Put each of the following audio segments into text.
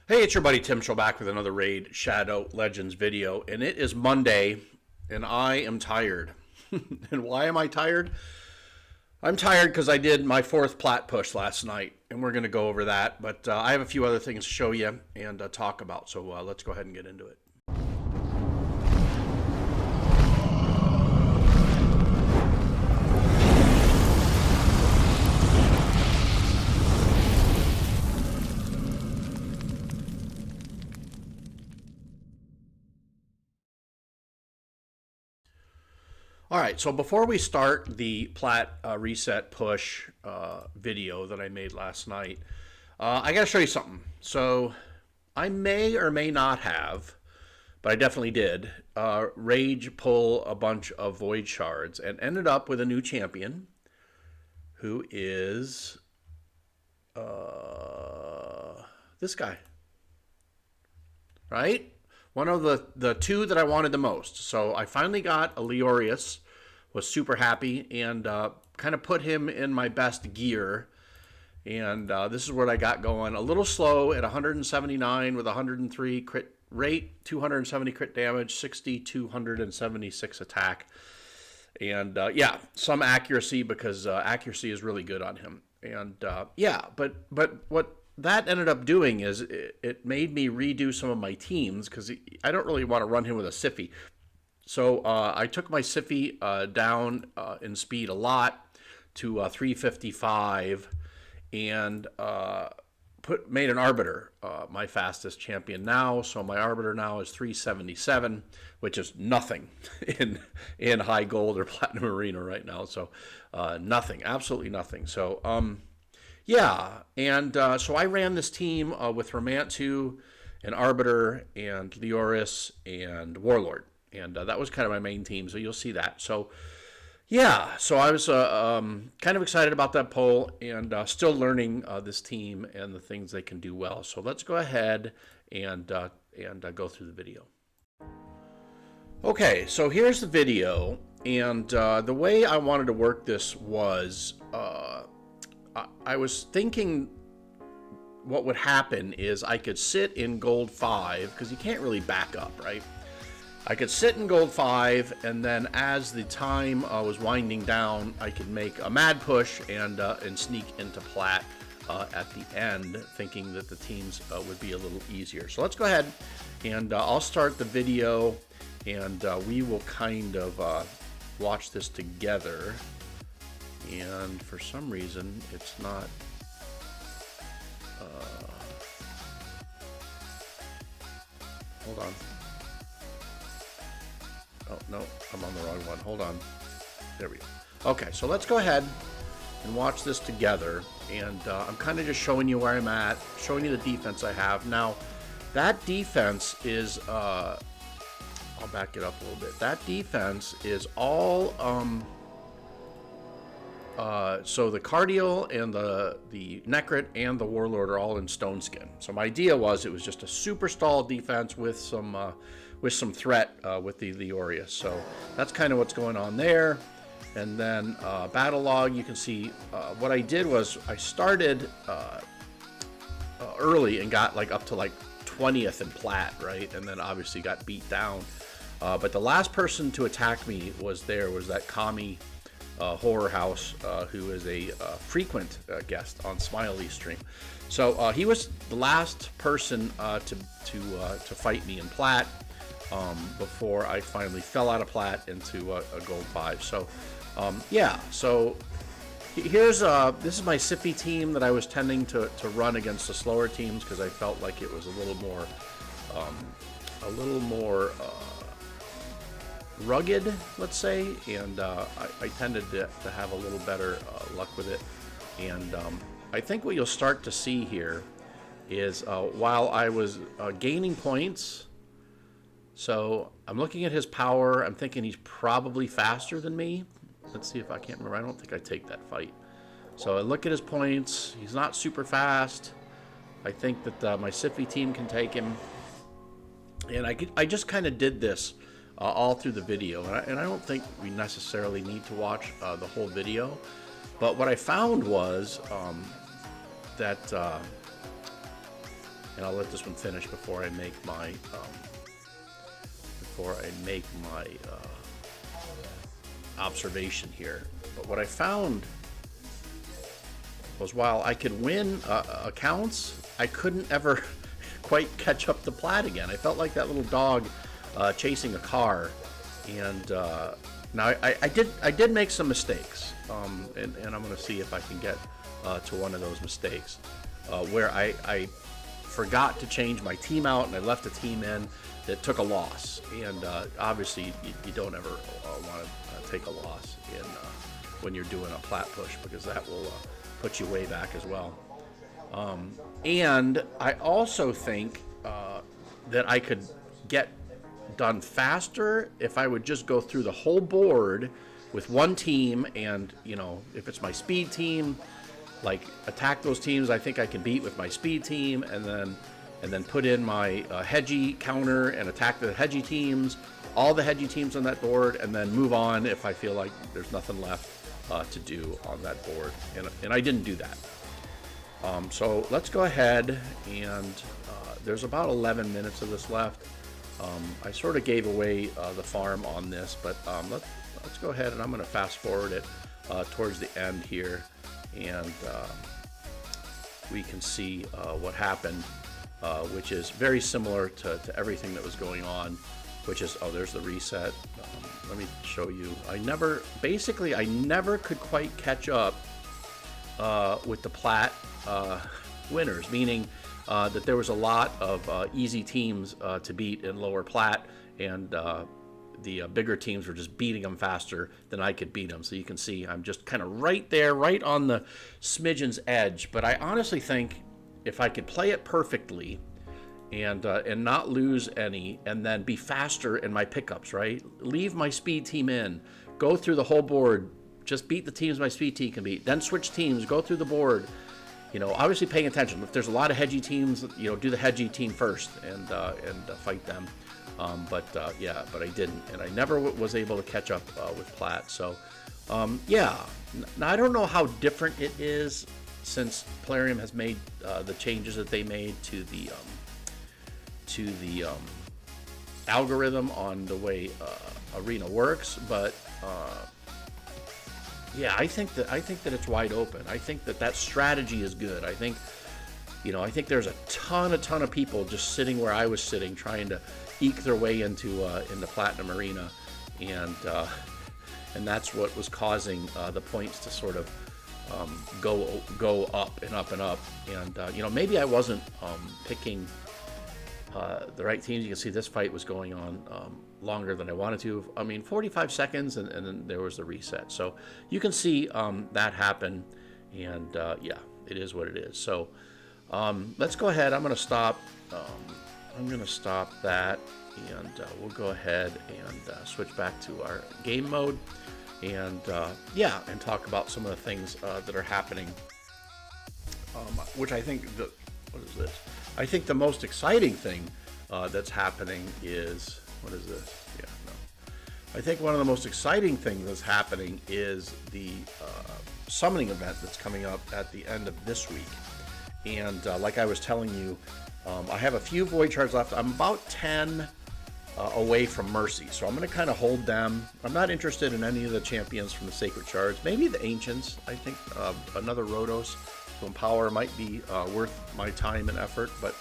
Hey, it's your buddy Tim Show back with another Raid Shadow Legends video, and it is Monday, and I am tired. And why am I tired? I'm tired because I did my fourth Plat push last night, and we're going to go over that, but I have a few other things to show you and talk about, so let's go ahead and get into it. All right, so before we start the Plat reset push video that I made last night, I got to show you something. So I may or may not have, but I definitely did, rage pull a bunch of void shards and ended up with a new champion who is this guy, right? One of the two that I wanted the most. So I finally got a Leorius, was super happy, and kind of put him in my best gear. And this is what I got going. A little slow at 179 with 103 crit rate, 270 crit damage, 60, 276 attack. And yeah, some accuracy because accuracy is really good on him. And yeah, but what that ended up doing is it made me redo some of my teams because I don't really want to run him with a Siffy. So I took my Siffy down in speed a lot to 355 and made an Arbiter my fastest champion now. So my Arbiter now is 377, which is nothing in high gold or platinum arena right now. So nothing, absolutely nothing. So yeah, and so I ran this team with Romantu, and Arbiter, and Leoris, and Warlord. And that was kind of my main team, so you'll see that. So, yeah, so I was kind of excited about that poll, and still learning this team and the things they can do well. So let's go ahead and go through the video. Okay, so here's the video, and the way I wanted to work this was I was thinking what would happen is I could sit in gold 5 because you can't really back up, right? I could sit in gold 5, and then as the time was winding down, I could make a mad push and sneak into Plat at the end, thinking that the teams would be a little easier. So let's go ahead and I'll start the video, and we will kind of watch this together. And for some reason, it's not. Hold on. Oh, no, I'm on the wrong one. Hold on. There we go. Okay, so let's go ahead and watch this together. And I'm kind of just showing you where I'm at, showing you the defense I have. Now, that defense is, I'll back it up a little bit. That defense is all, so the Cardial and the Necrit and the Warlord are all in Stone Skin. So my idea was it was just a super stall defense with some threat with the Leorius. So that's kind of what's going on there. And then battle log, you can see what I did was I started early and got like up to like 20th in Plat, right? And then obviously got beat down. But the last person to attack me was that Kami Horror House, who is a frequent guest on Smiley's stream. So he was the last person to fight me in Plat before I finally fell out of Plat into a gold 5. So yeah, so here's this is my Siffy team that I was tending to run against the slower teams because I felt like it was a little more rugged, let's say, and I tended to have a little better luck with it. And I think what you'll start to see here is while I was gaining points, so I'm looking at his power, I'm thinking he's probably faster than me. Let's see if I can't remember. I don't think I take that fight. So I look at his points, he's not super fast. I think that my Siffy team can take him. And I just kind of did this all through the video, and I don't think we necessarily need to watch the whole video, but what I found was that and I'll let this one finish before I make my observation here. But what I found was while I could win accounts, I couldn't ever quite catch up to Plat again. I felt like that little dog chasing a car, and now I did make some mistakes, and I'm going to see if I can get to one of those mistakes where I forgot to change my team out and I left a team in that took a loss, and obviously you don't ever want to take a loss when you're doing a Plat push, because that will put you way back as well. And I also think that I could get done faster if I would just go through the whole board with one team, and if it's my speed team, like attack those teams I think I can beat with my speed team, and then put in my hedgy counter and attack the hedgy teams, all the hedgy teams on that board, and then move on if I feel like there's nothing left to do on that board, and I didn't do that. So let's go ahead, and there's about 11 minutes of this left. I sort of gave away the farm on this, but let's go ahead, and I'm going to fast forward it towards the end here, and we can see what happened, which is very similar to everything that was going on, which is, there's the reset. Let me show you. I never could quite catch up with the Plat winners, meaning that there was a lot of easy teams to beat in lower Plat, and the bigger teams were just beating them faster than I could beat them. So you can see I'm just kind of right there, right on the smidgen's edge. But I honestly think if I could play it perfectly and not lose any, and then be faster in my pickups, right? Leave my speed team in, go through the whole board, just beat the teams my speed team can beat, then switch teams, go through the board. Obviously paying attention. If there's a lot of hedgy teams, do the hedgy team first and fight them. But I didn't, and I never was able to catch up with Plat. So, yeah. Now I don't know how different it is since Plarium has made the changes that they made to the algorithm on the way Arena works, but. Yeah, I think that it's wide open. I think that strategy is good. I think there's a ton of people just sitting where I was sitting, trying to eke their way into Platinum Arena, and that's what was causing the points to sort of go up and up and up. And maybe I wasn't picking the right teams. You can see this fight was going on longer than I wanted to. 45 seconds, and then there was the reset. So you can see that happen, and yeah, it is what it is. So let's go ahead. I'm going to stop. I'm going to stop that, and we'll go ahead and switch back to our game mode, and and talk about some of the things that are happening, which I think what is this? I think the most exciting thing that's happening is, what is this? Yeah, no. I think one of the most exciting things that's happening is the summoning event that's coming up at the end of this week. And like I was telling you, I have a few void shards left. I'm about 10 away from Mercy, so I'm going to kind of hold them. I'm not interested in any of the champions from the Sacred Shards. Maybe the Ancients. I think another Rhodos to Empower might be worth my time and effort. But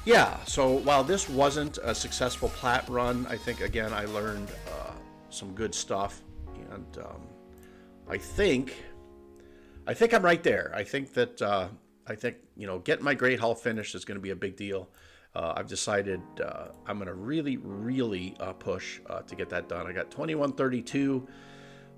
yeah, so while this wasn't a successful Plat run, I think, again, I learned some good stuff. And I think I'm right there. I think getting my Great Hall finished is going to be a big deal. I've decided I'm going to really push to get that done. I got 2132.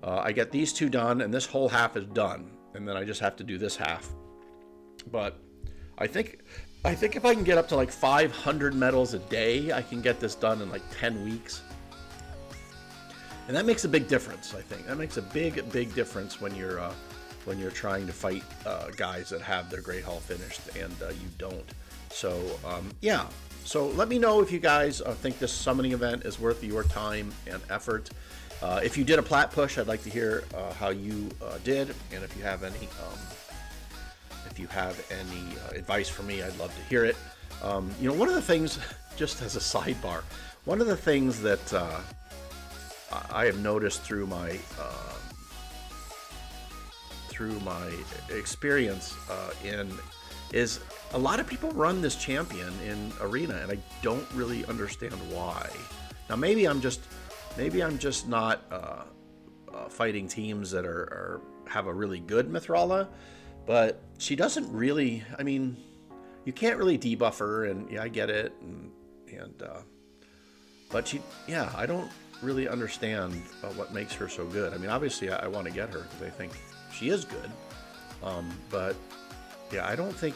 I get these two done, and this whole half is done. And then I just have to do this half. But I think if I can get up to like 500 medals a day, I can get this done in like 10 weeks. And that makes a big difference, I think. That makes a big difference when you're trying to fight guys that have their Great Hall finished and you don't. So, yeah. So let me know if you guys think this summoning event is worth your time and effort. If you did a Plat push, I'd like to hear how you did. And if you have any advice for me, I'd love to hear it. One of the things, just as a sidebar, one of the things that I have noticed through my experience is a lot of people run this champion in arena, and I don't really understand why. Now maybe I'm just not fighting teams that have a really good Mithrala, but she doesn't really. I mean, you can't really debuff her, and yeah, I get it, but I don't really understand what makes her so good. I mean, obviously I want to get her because I think she is good, but yeah, I don't think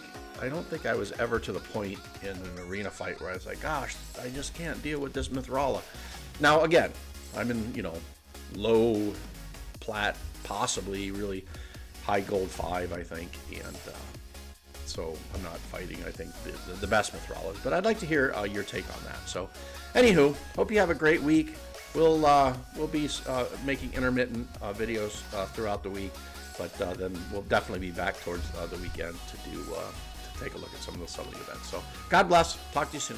I was ever to the point in an arena fight where I was like, gosh, I just can't deal with this Mithrala. Now again, I'm in low plat, possibly really high gold 5, I think, and so I'm not fighting, I think, the best Mithralas, but I'd like to hear your take on that. So anywho, hope you have a great week. We'll be making intermittent videos throughout the week, but then we'll definitely be back towards the weekend to take a look at some of the events. So God bless. Talk to you soon.